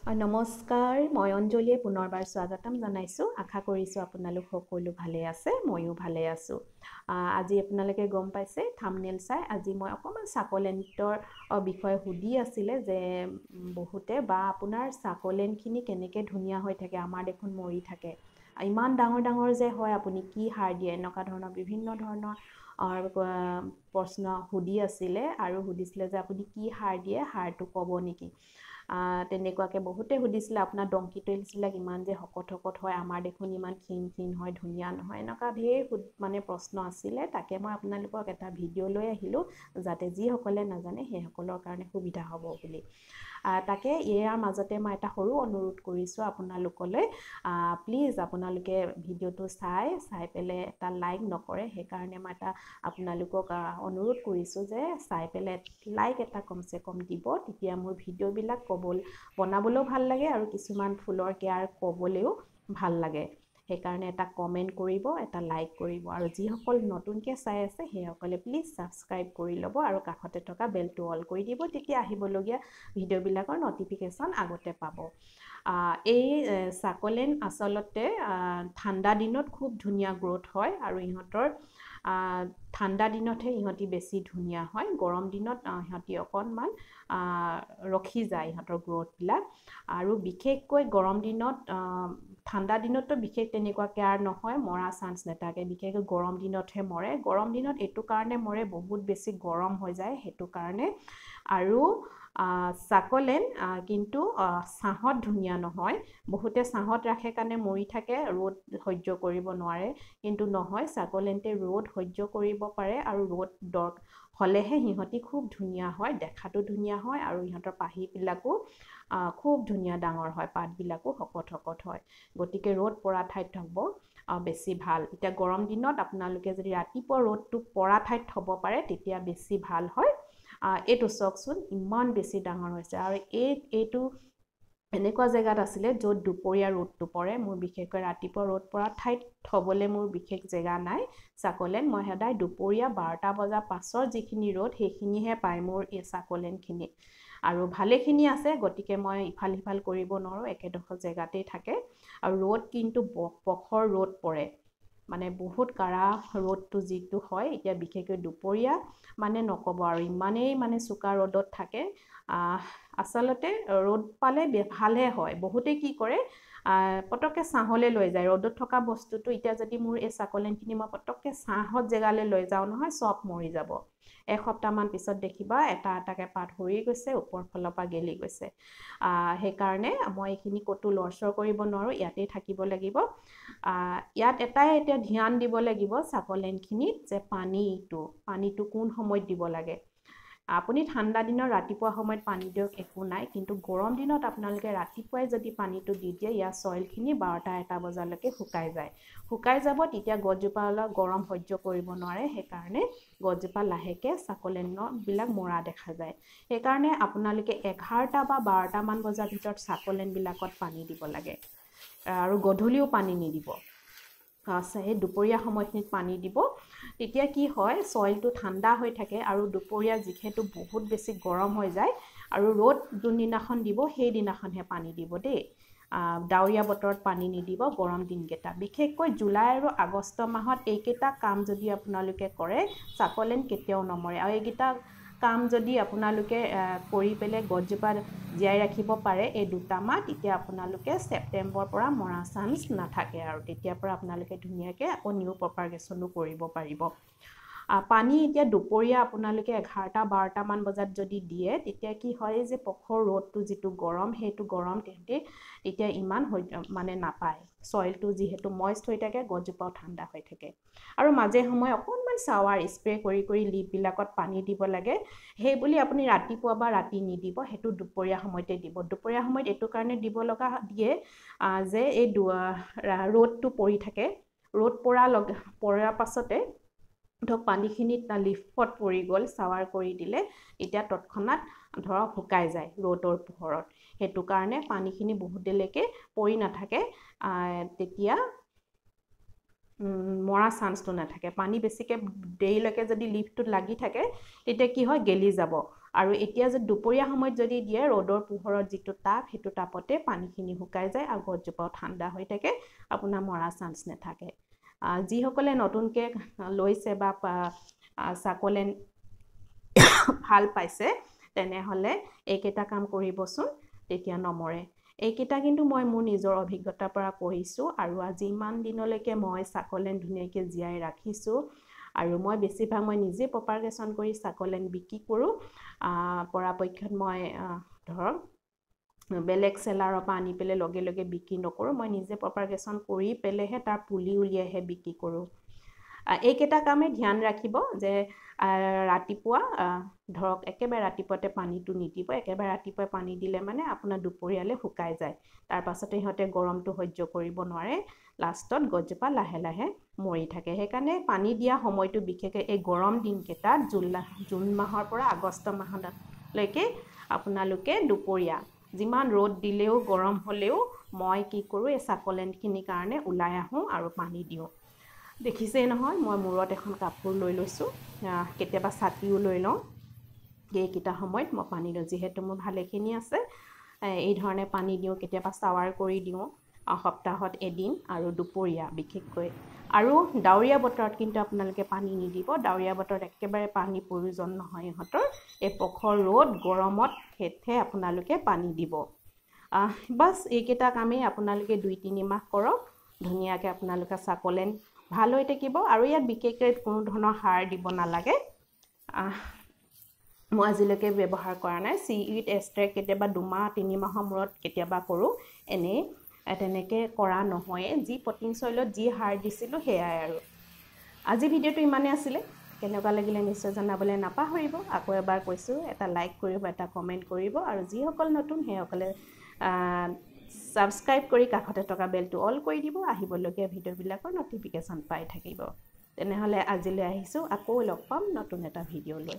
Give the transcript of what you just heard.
নমস্কাৰ মই অঞ্জলীয়ে পুনৰবাৰ স্বাগতম জনাইছো আশা কৰিছো আপোনালোক সকলো ভালে আছে ময়ো ভালে আছো আজি আপোনালোকে গম পাইছে থাম্বনেল চাই আজি মই অকমান সাকলেন্টৰ বিষয় সুধি আছিল যে বহুতে বা আপোনাৰ সাকলেন্টখিনি কেনেকৈ ধুনিয়া হৈ থাকে আমাৰ দেখোন মৰি থাকে ইমান ডাঙৰ ডাঙৰ যে হয় আপুনি কি হাৰ দিয়ে এনেকা ধৰণৰ বিভিন্ন ধৰণৰ প্ৰশ্ন সুধি আছিল আৰু সুধিছিল যে আপুনি কি হাৰ দিয়ে হাৰটো ক'ব নেকি তেনেকুৱাকে বহুতে সুধিছিল আপোনাৰ ডংকি টেইলছবিলাক ইমান যে হকত হয় আমাৰ দেখোন ইমান ক্ষীণ হয় ধুনিয়া নহয় এনেকা ধেৰ মানে প্ৰশ্ন আছিল তাকে মই আপোনালোকক এটা ভিডিও লৈ আহিলো যাতে যি সকলে নাজানে সেই সকলৰ কাৰণে সুবিধা হ'ব বুলি তাকে ইয়াৰ মাজতে মই এটা সৰু অনুৰোধ কৰিছো আপোনালোকলৈ প্লিজ আপোনালোকে ভিডিওটো চাই পেলে এটা লাইক নকৰে সেই কাৰণে মই এটা আপোনালোকক অনুৰোধ কৰিছো যে চাই পেলে লাইক এটা কমসে কম দিব তেতিয়া মোৰ ভিডিও বিলাক বনাবলৈও ভাল লাগে আৰু কিছুমান ফুলৰ কেয়াৰ ক'বলৈও ভাল লাগে সেইকাৰণে এটা কমেন্ট কৰিব এটা লাইক কৰিব আৰু যি সকল নতুনকৈ চাই আছে সেই সকলে প্লিজ সাবস্ক্ৰাইব কৰি ল'ব আৰু কাষতে থকা বেলটো অল কৰি দিব তেতিয়া আহিবলগীয়া ভিডিও বিলাকৰ নটিফিকেশন আগতে পাব এই সাকলেন্ট আসলতে ঠাণ্ডা দিনত খুব ধুনিয়া গ্ৰোথ হয় আৰু ইহঁতৰ ঠাণ্ডা দিনতহে ইহঁতি বেছি ধুনিয়া হয় গৰম দিনত ইহঁতি অকনমান ৰখি যায় ইহঁতৰ গ্ৰোথ বিলাক আৰু বিশেষকৈ গৰম দিনত ঠাণ্ডা দিনততো বিশেষ তেনেকুৱা কেয়াৰ নহয় মৰা চান্স নেথাকে বিশেষকৈ গৰম দিনতহে মৰে গৰম দিনত এটো কাৰণে মৰে বহুত বেছি গৰম হৈ যায় হেতু কাৰণে আৰু সাকলেন্ট কিন্তু সাহত ধুনিয়া নহয় বহুতে সাহত ৰাখে কাৰণে মৰি থাকে ৰ'দ সহ্য কৰিব নোৱাৰে কিন্তু নহয় সাকলেন্টে ৰ'দ সহ্য কৰিব পাৰে আৰু ৰ'দ দৰ হলেহে হিহতি খুব ধুনিয়া হয় দেখাটো ধুনিয়া হয় আৰু ইহঁতৰ পাহি বিলাকো খুব ধুনিয়া ডাঙৰ হয় পাত বিলাকো হকত হয় গতিকে ৰ'দ পৰা ঠাইত থব বেছি ভাল এতিয়া গৰম দিনত আপোনালোকে যদি ৰাতিপুৱা ৰ'দটো পৰা ঠাইত থব পাৰে তেতিয়া বেছি ভাল হয় এটো চকচোন ইমান বেছি ডাঙৰ হৈছে আৰু এইটো এনেকুৱা জেগাত আছিল য'ত দুপৰীয়া ৰ'দটো পৰে মোৰ বিশেষকৈ ৰাতিপুৱা ৰ'দ পৰা ঠাইত থবলে মোৰ বিশেষ জেগা নাই সাকলেন্ট মই সদায় দুপৰীয়া 12টা বজাৰ পাছৰ যিখিনি ৰ'দ সেইখিনিহে পাই মোৰ এই সাকলেন্টখিনি আৰু ভালেখিনি আছে গতিকে মই ইফাল সিফাল কৰিব নোৱাৰো একেডোখৰ জেগাতেই থাকে আৰু ৰ'দ কিন্তু পখৰ ৰ'দ পৰে মানে বহুত কাৰা ৰ'দটো যিটো হয় এতিয়া বিশেষকৈ দুপৰীয়া মানে নকব আৰু ইমানেই মানে চুকা ৰ'দত থাকে আসলতে ৰ'দ পালে ভালহে হয় বহুতে কি কৰে পটকে ছাহলে লৈ যায় ৰ'দত থকা বস্তুটো এতিয়া যদি মোৰ এই সাকলেন্টখিনি মই পটকে ছাহত জেগালে লৈ যাও নহয় সব মৰি যাব এসপ্তাহ মান পিছত দেখিবা এটাকে পাত হৰি গৈছে ওপৰ ফলৰ পৰা গেলি গৈছে সেই কাৰণে মই এইখিনি কটো লৰচৰ কৰিব নোৱাৰো ইয়াতে থাকিব লাগিব ইয়াত এটাই এতিয়া ধ্যান দিব লাগিব সাকলেন্টখিনিত যে পানীটো কোন সময়ত দিব লাগে আপুনি ঠাণ্ডা দিনৰ ৰাতিপুৱা সময়ত পানী দিয়ক একো নাই কিন্তু গৰম দিনত আপোনালোকে ৰাতিপুৱাই যদি পানীটো দি দিয়ে ইয়া সয়েলখিনি 12টা বজালৈকে শুকাই যাব তেতিয়া গছজোপা গৰম সহ্য কৰিব নোৱাৰে সেই কাৰণে গছজোপা লাহেকে সাকলেন্ট বিলাক মৰা দেখা যায় সেই কাৰণে আপোনালোকে 11টা বা 12টা মান বজাৰ ভিতৰত সাকলেন্ট বিলাকত পানী দিব লাগে আৰু গধূলিও পানী নিদিব সেই দুপৰীয়া সময়খিনিত পানী দিব তেতিয়া কি হয় সয়েলটো ঠাণ্ডা হৈ থাকে আৰু দুপৰীয়া যিহেতু বহুত বেছি গৰম হৈ যায় আৰু ৰ'দ দুদিনাখন দিব সেই দিনাখনহে পানী দিব দেই ডাৱৰীয়া বতৰত পানী নিদিব গৰম দিনকেইটা বিশেষকৈ জুলাই আৰু আগষ্ট মাহত এইকেইটা কাম যদি আপোনালোকে কৰে সাকলেন্ট কেতিয়াও নমৰে আৰু এইকেইটা কাম যদি আপোনালোকে কৰি পেলে গছজোপা জীয়াই ৰাখিব পাৰে এই দুটা মাহ তেতিয়া আপোনালোকে সেপ্টেম্বৰ পৰা মৰা চান্স নাথাকে আৰু তেতিয়া পৰা আপোনালোকে ধুনিয়াকে আকৌ নিউ প্ৰপাগেশনো কৰিব পাৰিব পানী এতিয়া দুপৰীয়া আপোনালোকে 11টা 12টা মান বজাত যদি দিয়ে তেতিয়া কি হয় যে পখৰ ৰ'দটো যিটো গৰম সেইটো গৰম তেতিয়া ইমান মানে নাপায় সয়েলটো যিহেতু ময়েষ্ট হৈ থাকে গছজোপাও ঠাণ্ডা হৈ থাকে আৰু মাজে সময় অকনমান শাৱাৰ স্প্ৰে কৰি লিপ বিলাকত পানী দিব লাগে সেই বুলি আপুনি ৰাতিপুৱা বা ৰাতি নিদিব হেতু দুপৰীয়া সময়তে দিব দুপৰীয়া সময়ত এটো কাৰণে দিব লগা দিয়ে যে এই ৰ'দটো পৰি থাকে ৰ'দ পৰাৰ পাছতে ধৰক পানীখিনিত লিফত পৰি গ'ল শাৱাৰ কৰি দিলে এতিয়া তৎক্ষণাত ধৰক শুকাই যায় ৰ'দৰ পোহৰত হেতু কাৰণে পানীখিনি বহুত দেৰিলৈকে পৰি নাথাকে তেতিয়া মৰা চান্সটো নাথাকে পানী বেছিকে দেৰিলৈকে যদি লিফটোত লাগি থাকে তেতিয়া কি হয় গেলি যাব আৰু এতিয়া যে দুপৰীয়া সময়ত যদি দিয়ে ৰ'দৰ পোহৰত যিটো তাপ সেইটো তাপতে পানীখিনি শুকাই যায় আৰু গছজোপাও ঠাণ্ডা হৈ থাকে আপোনাৰ মৰা চান্স নাথাকে যিসকলে নতুনকৈ লৈছে বা চাকলেন ভাল পাইছে তেনেহ'লে এইকেইটা কাম কৰিবচোন তেতিয়া নমৰে এইকেইটা কিন্তু মই মোৰ নিজৰ অভিজ্ঞতাৰ পৰা কৈছোঁ আৰু আজি ইমান দিনলৈকে মই চাকলেন ধুনীয়াকৈ জীয়াই ৰাখিছোঁ আৰু মই বেছিভাগ মই নিজে প্ৰপাৰগেশ্যন কৰি চাকলেন বিক্ৰী কৰোঁ পৰাপক্ষত মই ধৰক বেলেগ চেলাৰৰ পৰা আনি পেলাই লগে লগে বিক্ৰী নকৰোঁ মই নিজে প্ৰপাৰগেশ্যন কৰি পেলাইহে তাৰ পুলি উলিয়াইহে বিক্ৰী কৰোঁ এইকেইটা কামে ধ্যান ৰাখিব যে ৰাতিপুৱা ধৰক একেবাৰে ৰাতিপুৱাতে পানীটো নিদিব একেবাৰে ৰাতিপুৱা পানী দিলে মানে আপোনাৰ দুপৰীয়ালৈ শুকাই যায় তাৰ পাছতে সিহঁতে গৰমটো সহ্য কৰিব নোৱাৰে লাষ্টত গছজোপা লাহে লাহে মৰি থাকে সেইকাৰণে পানী দিয়া সময়টো বিশেষকৈ এই গৰম দিনকেইটাত জুন মাহৰ পৰা আগষ্ট মাহলৈকে আপোনালোকে দুপৰীয়া যিমান ৰ'দ দিলেও গৰম হ'লেও মই কি কৰোঁ এই চাকলেনখিনিৰ কাৰণে ওলাই আহোঁ আৰু পানী দিওঁ দেখিছেই নহয় মই মূৰত এখন কাপোৰ লৈ লৈছোঁ কেতিয়াবা ছাতিও লৈ লওঁ এইকেইটা সময়ত মই পানী দিওঁ যিহেতু মোৰ ভালেখিনি আছে এই ধৰণে পানী দিওঁ কেতিয়াবা শ্বাৱাৰ কৰি দিওঁ সপ্তাহত এদিন আৰু দুপৰীয়া বিশেষকৈ আৰু ডাৱৰীয়া বতৰত কিন্তু আপোনালোকে পানী নিদিব ডাৱৰীয়া বতৰত একেবাৰে পানী প্ৰয়োজন নহয় ইহঁতৰ এই প্ৰখৰ ৰ'দ গৰমত সেয়ে আপোনালোকে পানী দিব বাছ এইকেইটা কামেই আপোনালোকে 2-3 মাহ কৰক ধুনীয়াকৈ আপোনালোকে চাকলেন ভাল হৈ থাকিব আৰু ইয়াত বিশেষকৈ কোনো ধৰণৰ সাৰ দিব নালাগে মই আজিলৈকে ব্যৱহাৰ কৰা নাই চিউইড এক্সট্ৰেক্ট কেতিয়াবা 2-3 মাহৰ মূৰত কেতিয়াবা কৰোঁ এনেই তেনেকৈ কৰা নহয় যি পটিং চইলত যি সাৰ দিছিলোঁ সেয়াই আৰু আজি ভিডিঅ'টো ইমানেই আছিলে কেনেকুৱা লাগিলে নিশ্চয় জনাবলৈ নাপাহৰিব আকৌ এবাৰ কৈছোঁ এটা লাইক কৰিব এটা কমেণ্ট কৰিব আৰু যিসকল নতুন সেইসকলে ছাবস্ক্ৰাইব কৰি কাষতে থকা বেলটো অল কৰি দিব আহিবলগীয়া ভিডিঅ'বিলাকৰ নটিফিকেশ্যন পাই থাকিব তেনেহ'লে আজিলৈ আহিছোঁ আকৌ লগ পাম নতুন এটা ভিডিঅ' লৈ